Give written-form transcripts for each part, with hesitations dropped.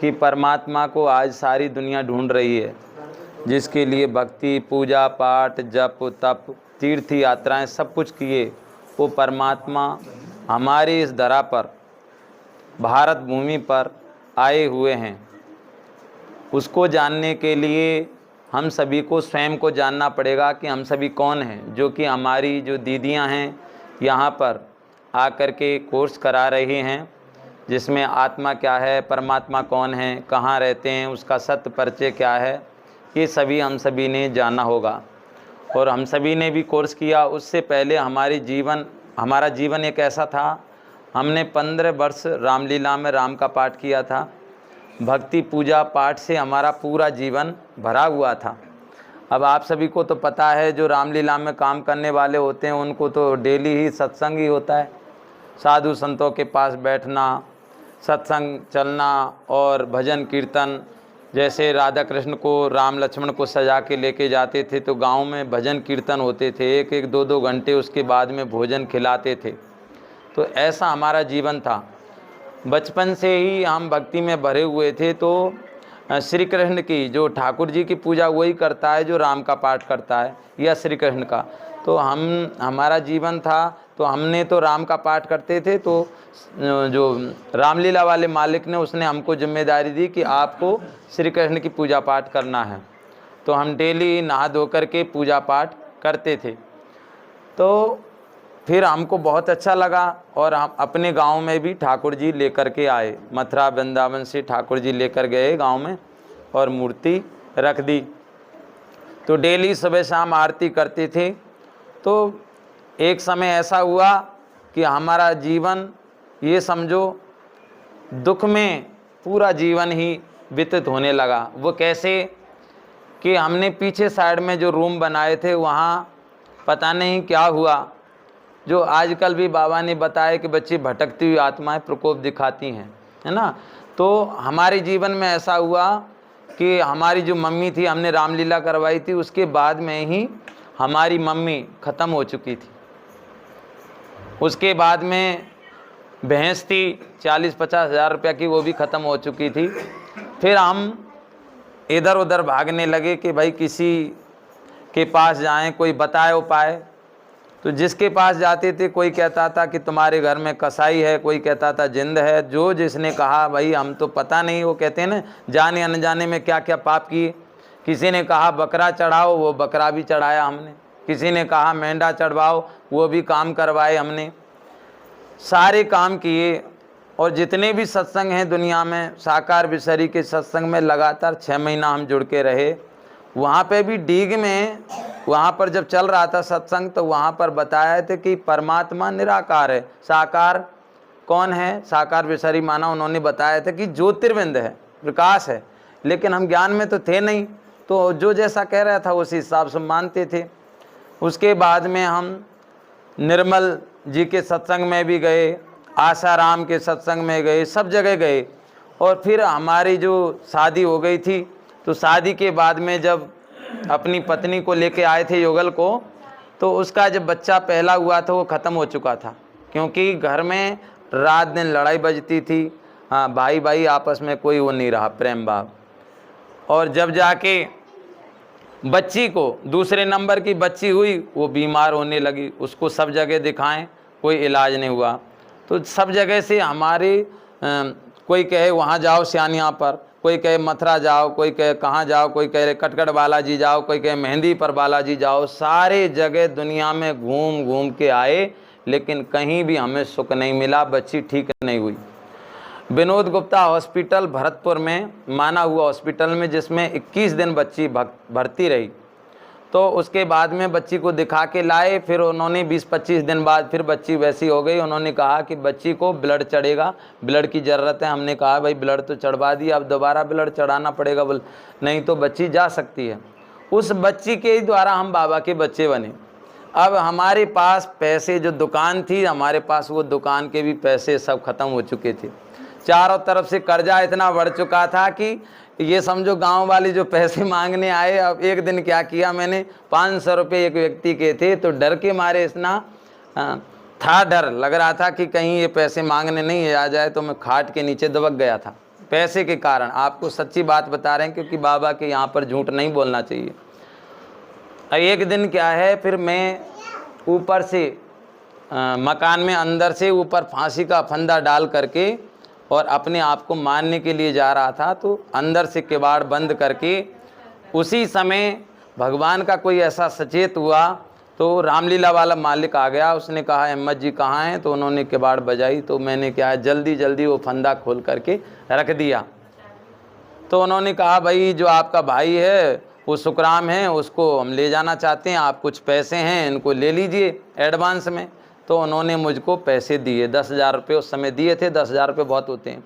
कि परमात्मा को आज सारी दुनिया ढूंढ रही है, जिसके लिए भक्ति, पूजा पाठ, जप तप, तीर्थ यात्राएं सब कुछ किए, वो परमात्मा हमारी इस धरा पर, भारत भूमि पर आए हुए हैं। उसको जानने के लिए हम सभी को स्वयं को जानना पड़ेगा कि हम सभी कौन हैं। जो कि हमारी जो दीदियां हैं यहाँ पर आकर के कोर्स करा रही हैं, जिसमें आत्मा क्या है, परमात्मा कौन है, कहाँ रहते हैं, उसका सत्य परिचय क्या है, ये सभी हम सभी ने जाना होगा। और हम सभी ने भी कोर्स किया। उससे पहले हमारा जीवन एक ऐसा था, हमने 15 वर्ष रामलीला में राम का पाठ किया था। भक्ति पूजा पाठ से हमारा पूरा जीवन भरा हुआ था। अब आप सभी को तो पता है, जो रामलीला में काम करने वाले होते हैं उनको तो डेली ही सत्संग ही होता है। साधु संतों के पास बैठना, सत्संग चलना और भजन कीर्तन। जैसे राधा कृष्ण को, राम लक्ष्मण को सजा के लेके जाते थे तो गांव में भजन कीर्तन होते थे, 1-1, 2-2 घंटे। उसके बाद में भोजन खिलाते थे। तो ऐसा हमारा जीवन था। बचपन से ही हम भक्ति में भरे हुए थे। तो श्री कृष्ण की, जो ठाकुर जी की पूजा वही करता है जो राम का पाठ करता है, या श्री कृष्ण का। तो हमारा जीवन था, तो हमने तो राम का पाठ करते थे। तो जो रामलीला वाले मालिक ने, उसने हमको जिम्मेदारी दी कि आपको श्री कृष्ण की पूजा पाठ करना है। तो हम डेली नहा धो करके पूजा पाठ करते थे। तो फिर हमको बहुत अच्छा लगा और हम अपने गांव में भी ठाकुर जी लेकर के आए। मथुरा वृंदावन से ठाकुर जी लेकर गए गांव में और मूर्ति रख दी। तो डेली सुबह शाम आरती करते थे। तो एक समय ऐसा हुआ कि हमारा जीवन, ये समझो, दुख में पूरा जीवन ही व्यतीत होने लगा। वो कैसे कि हमने पीछे साइड में जो रूम बनाए थे, वहाँ पता नहीं क्या हुआ, जो आजकल भी बाबा ने बताया कि बच्चे भटकती हुई आत्माएं प्रकोप दिखाती हैं, है ना। तो हमारे जीवन में ऐसा हुआ कि हमारी जो मम्मी थी, हमने रामलीला करवाई थी, उसके बाद में ही हमारी मम्मी ख़त्म हो चुकी थी। उसके बाद में भैंस थी 40-50 हज़ार रुपये की, वो भी ख़त्म हो चुकी थी। फिर हम इधर उधर भागने लगे कि भाई किसी के पास जाएं, कोई बताए उपाय। तो जिसके पास जाते थे, कोई कहता था कि तुम्हारे घर में कसाई है, कोई कहता था जिंद है। जो जिसने कहा, भाई हम तो पता नहीं, वो कहते हैं ना, जाने अनजाने में क्या क्या पाप किए। किसी ने कहा बकरा चढ़ाओ, वो बकरा भी चढ़ाया हमने। किसी ने कहा मेंढा चढ़वाओ, वो भी काम करवाए हमने। सारे काम किए। और जितने भी सत्संग हैं दुनिया में, साकार विसरी के सत्संग में लगातार 6 महीना हम जुड़ के रहे। वहाँ पे भी डीग में, वहाँ पर जब चल रहा था सत्संग, तो वहाँ पर बताया था कि परमात्मा निराकार है। साकार कौन है? साकार विसरी माना उन्होंने बताया था कि ज्योतिर्बिंद है, प्रकाश है। लेकिन हम ज्ञान में तो थे नहीं, तो जो जैसा कह रहा था उसी हिसाब से मानते थे। उसके बाद में हम निर्मल जी के सत्संग में भी गए, आसाराम के सत्संग में गए, सब जगह गए। और फिर हमारी जो शादी हो गई थी, तो शादी के बाद में जब अपनी पत्नी को लेके आए थे युगल को, तो उसका जब बच्चा पहला हुआ था वो ख़त्म हो चुका था। क्योंकि घर में रात दिन लड़ाई बजती थी। हाँ, भाई भाई आपस में कोई वो नहीं रहा, प्रेम भाव। और जब जाके बच्ची को, दूसरे नंबर की बच्ची हुई, वो बीमार होने लगी। उसको सब जगह दिखाएं, कोई इलाज नहीं हुआ। तो सब जगह से हमारे कोई कहे वहाँ जाओ सियानिया पर, कोई कहे मथुरा जाओ, कोई कहे कहाँ जाओ, कोई कहे कटकट बालाजी जाओ, कोई कहे मेहंदी पर बालाजी जाओ। सारे जगह दुनिया में घूम घूम के आए, लेकिन कहीं भी हमें सुख नहीं मिला, बच्ची ठीक नहीं हुई। विनोद गुप्ता हॉस्पिटल भरतपुर में, माना हुआ हॉस्पिटल में, जिसमें 21 दिन बच्ची भर्ती रही। तो उसके बाद में बच्ची को दिखा के लाए। फिर उन्होंने 20-25 दिन बाद फिर बच्ची वैसी हो गई। उन्होंने कहा कि बच्ची को ब्लड चढ़ेगा, ब्लड की ज़रूरत है। हमने कहा भाई ब्लड तो चढ़वा दिया, अब दोबारा ब्लड चढ़ाना पड़ेगा। बोल नहीं तो बच्ची जा सकती है। उस बच्ची के द्वारा हम बाबा के बच्चे बने। अब हमारे पास पैसे, जो दुकान थी हमारे पास, वो दुकान के भी पैसे सब ख़त्म हो चुके थे। चारों तरफ से कर्जा इतना बढ़ चुका था कि ये समझो गांव वाले जो पैसे मांगने आए। अब एक दिन क्या किया मैंने, 500 रुपये एक व्यक्ति के थे, तो डर के मारे इतना था, डर लग रहा था कि कहीं ये पैसे मांगने नहीं आ जाए, तो मैं खाट के नीचे दबक गया था। पैसे के कारण। आपको सच्ची बात बता रहे हैं, क्योंकि बाबा के यहाँ पर झूठ नहीं बोलना चाहिए। एक दिन क्या है, फिर मैं ऊपर से मकान में अंदर से ऊपर फांसी का फंदा डाल करके और अपने आप को मारने के लिए जा रहा था, तो अंदर से किवाड़ बंद करके उसी समय भगवान का कोई ऐसा सचेत हुआ, तो रामलीला वाला मालिक आ गया। उसने कहा अहमद जी कहाँ हैं, तो उन्होंने किवाड़ बजाई, तो मैंने क्या है जल्दी जल्दी वो फंदा खोल करके रख दिया। तो उन्होंने कहा भाई जो आपका भाई है वो सुखराम है, उसको हम ले जाना चाहते हैं, आप कुछ पैसे हैं इनको ले लीजिए एडवांस में। तो उन्होंने मुझको पैसे दिए, 10,000 रुपये उस समय दिए थे, 10,000 रुपये बहुत होते हैं।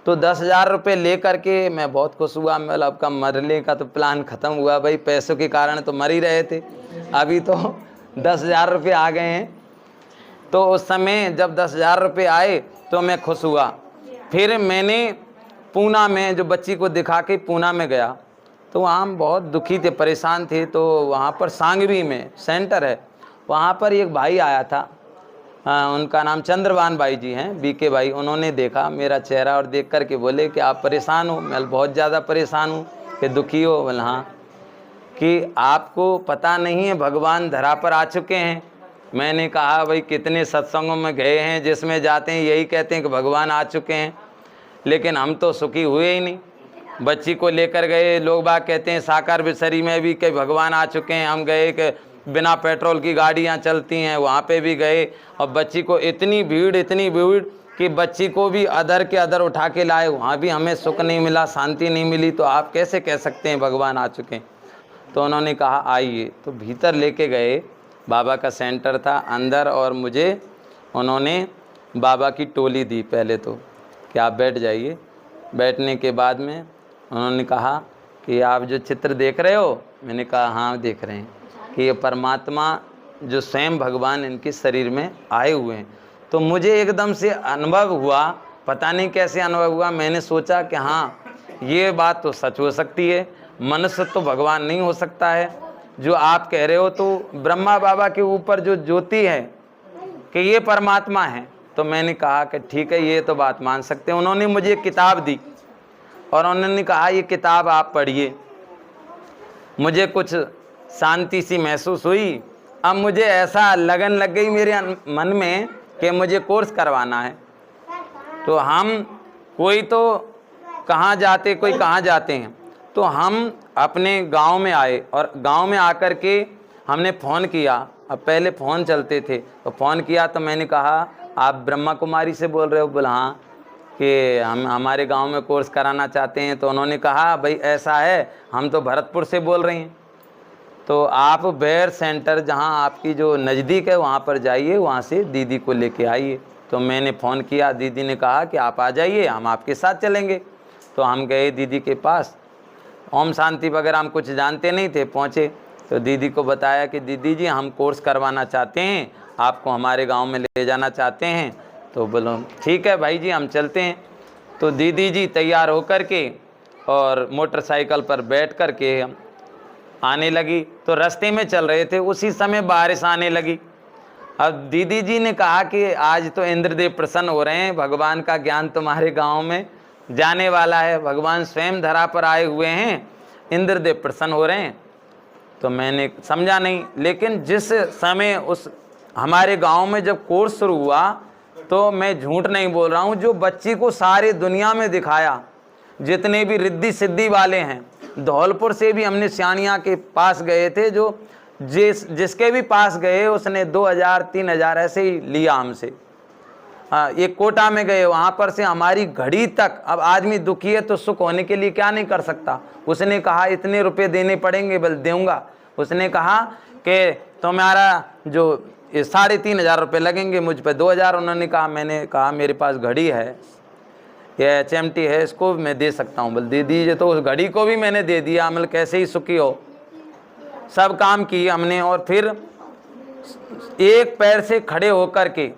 तो 10,000 रुपये ले करके मैं बहुत खुश हुआ। मतलब अब का मरने का तो प्लान ख़त्म हुआ, भाई पैसों के कारण तो मर ही रहे थे, अभी तो 10,000 रुपये आ गए हैं। तो उस समय जब 10,000 रुपये आए तो मैं खुश हुआ। फिर मैंने पूना में जो बच्ची को दिखा के पूना में गया, तो वहाँ हम बहुत दुखी थे, परेशान थे। तो वहाँ पर सांगवी में सेंटर है, वहाँ पर एक भाई आया था, उनका नाम चंद्रवान भाई जी हैं, बीके भाई। उन्होंने देखा मेरा चेहरा और देख कर के बोले कि आप परेशान हो? मैं बहुत ज़्यादा परेशान हूँ। कि दुखी हो? बोले हाँ। कि आपको पता नहीं है भगवान धरा पर आ चुके हैं? मैंने कहा भाई कितने सत्संगों में गए हैं जिसमें जाते हैं यही कहते हैं कि भगवान आ चुके हैं, लेकिन हम तो सुखी हुए ही नहीं। बच्ची को लेकर गए, लोग बाग कहते हैं साकार बिसरी में भी कि भगवान आ चुके हैं। हम गए कि बिना पेट्रोल की गाड़ियां चलती हैं, वहाँ पे भी गए, और बच्ची को इतनी भीड़ कि बच्ची को भी अदर के अदर उठा के लाए, वहाँ भी हमें सुख नहीं मिला, शांति नहीं मिली। तो आप कैसे कह सकते हैं भगवान आ चुके हैं? तो उन्होंने कहा आइए। तो भीतर लेके गए, बाबा का सेंटर था अंदर, और मुझे उन्होंने बाबा की टोली दी पहले तो कि आप बैठ जाइए। बैठने के बाद में उन्होंने कहा कि आप जो चित्र देख रहे हो? मैंने कहा हाँ देख रहे हैं, कि ये परमात्मा जो स्वयं भगवान इनके शरीर में आए हुए हैं। तो मुझे एकदम से अनुभव हुआ, पता नहीं कैसे अनुभव हुआ, मैंने सोचा कि हाँ ये बात तो सच हो सकती है, मनुष्य तो भगवान नहीं हो सकता है जो आप कह रहे हो। तो ब्रह्मा बाबा के ऊपर जो ज्योति है कि ये परमात्मा है। तो मैंने कहा कि ठीक है, ये तो बात मान सकते हैं। उन्होंने मुझे एक किताब दी और उन्होंने कहा ये किताब आप पढ़िए। मुझे कुछ शांति सी महसूस हुई। अब मुझे ऐसा लगन लग गई मेरे मन में कि मुझे कोर्स करवाना है। तो हम कोई तो कहाँ जाते, कोई कहाँ जाते हैं, तो हम अपने गांव में आए, और गांव में आकर के हमने फ़ोन किया। अब पहले फ़ोन चलते थे, तो फ़ोन किया तो मैंने कहा आप ब्रह्मा कुमारी से बोल रहे हो? बोला हाँ, कि हम हमारे गांव में कोर्स कराना चाहते हैं। तो उन्होंने कहा भाई ऐसा है, हम तो भरतपुर से बोल रहे हैं, तो आप बेर सेंटर जहां आपकी जो नज़दीक है वहां पर जाइए, वहां से दीदी को लेके आइए। तो मैंने फ़ोन किया, दीदी ने कहा कि आप आ जाइए, हम आपके साथ चलेंगे। तो हम गए दीदी के पास। ओम शांति वगैरह हम कुछ जानते नहीं थे। पहुँचे तो दीदी को बताया कि दीदी जी हम कोर्स करवाना चाहते हैं, आपको हमारे गाँव में ले जाना चाहते हैं। तो बोलो ठीक है भाई जी हम चलते हैं। तो दीदी जी तैयार होकर के और मोटरसाइकिल पर बैठ कर के हम आने लगी। तो रास्ते में चल रहे थे, उसी समय बारिश आने लगी। अब दीदी जी ने कहा कि आज तो इंद्रदेव प्रसन्न हो रहे हैं, भगवान का ज्ञान तुम्हारे गांव में जाने वाला है, भगवान स्वयं धरा पर आए हुए हैं, इंद्रदेव प्रसन्न हो रहे हैं। तो मैंने समझा नहीं, लेकिन जिस समय उस हमारे गांव में जब कोर्स शुरू हुआ, तो मैं झूठ नहीं बोल रहा हूँ, जो बच्ची को सारी दुनिया में दिखाया, जितने भी रिद्धि सिद्धि वाले हैं, धौलपुर से भी हमने सियानिया के पास गए थे, जो जिसके भी पास गए उसने 2,000 3,000 ऐसे ही लिया हमसे। एक कोटा में गए, वहाँ पर से हमारी घड़ी तक। अब आदमी दुखी है तो सुख होने के लिए क्या नहीं कर सकता। उसने कहा इतने रुपए देने पड़ेंगे, बोल दूंगा। उसने कहा कि तुम्हारा जो 3,500 रुपये लगेंगे, मुझ पे 2,000। उन्होंने कहा, मैंने कहा मेरे पास घड़ी है, ये HMT है, इसको मैं दे सकता हूँ। बोल दे दीजिए। तो उस घड़ी को भी मैंने दे दिया। मतलब कैसे ही सुखी हो, सब काम किए हमने। और फिर एक पैर से खड़े होकर के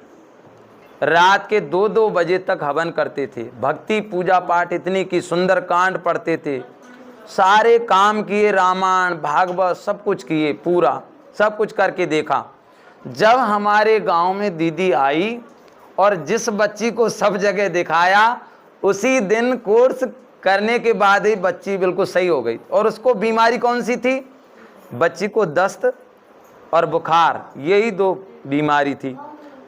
रात के 2-2 बजे तक हवन करते थे, भक्ति पूजा पाठ इतनी की, सुंदर कांड पढ़ते थे, सारे काम किए, रामायण भागवत सब कुछ किए, पूरा सब कुछ करके देखा। जब हमारे गांव में दीदी आई और जिस बच्ची को सब जगह दिखाया, उसी दिन कोर्स करने के बाद ही बच्ची बिल्कुल सही हो गई। और उसको बीमारी कौन सी थी? बच्ची को दस्त और बुखार, यही 2 बीमारी थी।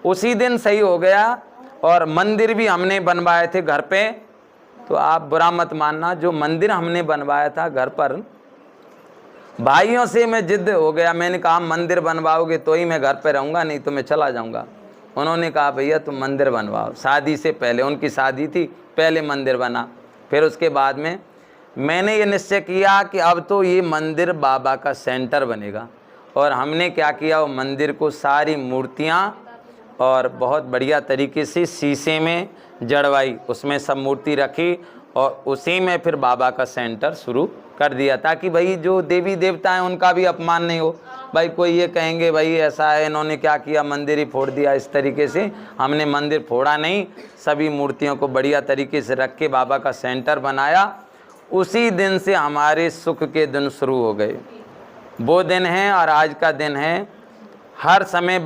उसी दिन सही हो गया। और मंदिर भी हमने बनवाए थे घर पे। तो आप बुरा मत मानना, जो मंदिर हमने बनवाया था घर पर, भाइयों से मैं जिद हो गया। मैंने कहा मंदिर बनवाओगे तो ही मैं घर पे रहूँगा, नहीं तो मैं चला जाऊँगा। उन्होंने कहा भैया तुम मंदिर बनवाओ। शादी से पहले, उनकी शादी थी, पहले मंदिर बना। फिर उसके बाद में मैंने ये निश्चय किया कि अब तो ये मंदिर बाबा का सेंटर बनेगा। और हमने क्या किया, वो मंदिर को सारी मूर्तियाँ और बहुत बढ़िया तरीके से शीशे में जड़वाई, उसमें सब मूर्ति रखी और उसी में फिर बाबा का सेंटर शुरू कर दिया, ताकि भाई जो देवी देवता हैं उनका भी अपमान नहीं हो। भाई कोई ये कहेंगे भाई ऐसा है, इन्होंने क्या किया, मंदिर ही फोड़ दिया। इस तरीके से हमने मंदिर फोड़ा नहीं, सभी मूर्तियों को बढ़िया तरीके से रख के बाबा का सेंटर बनाया। उसी दिन से हमारे सुख के दिन शुरू हो गए। वो दिन है और आज का दिन है। हर समय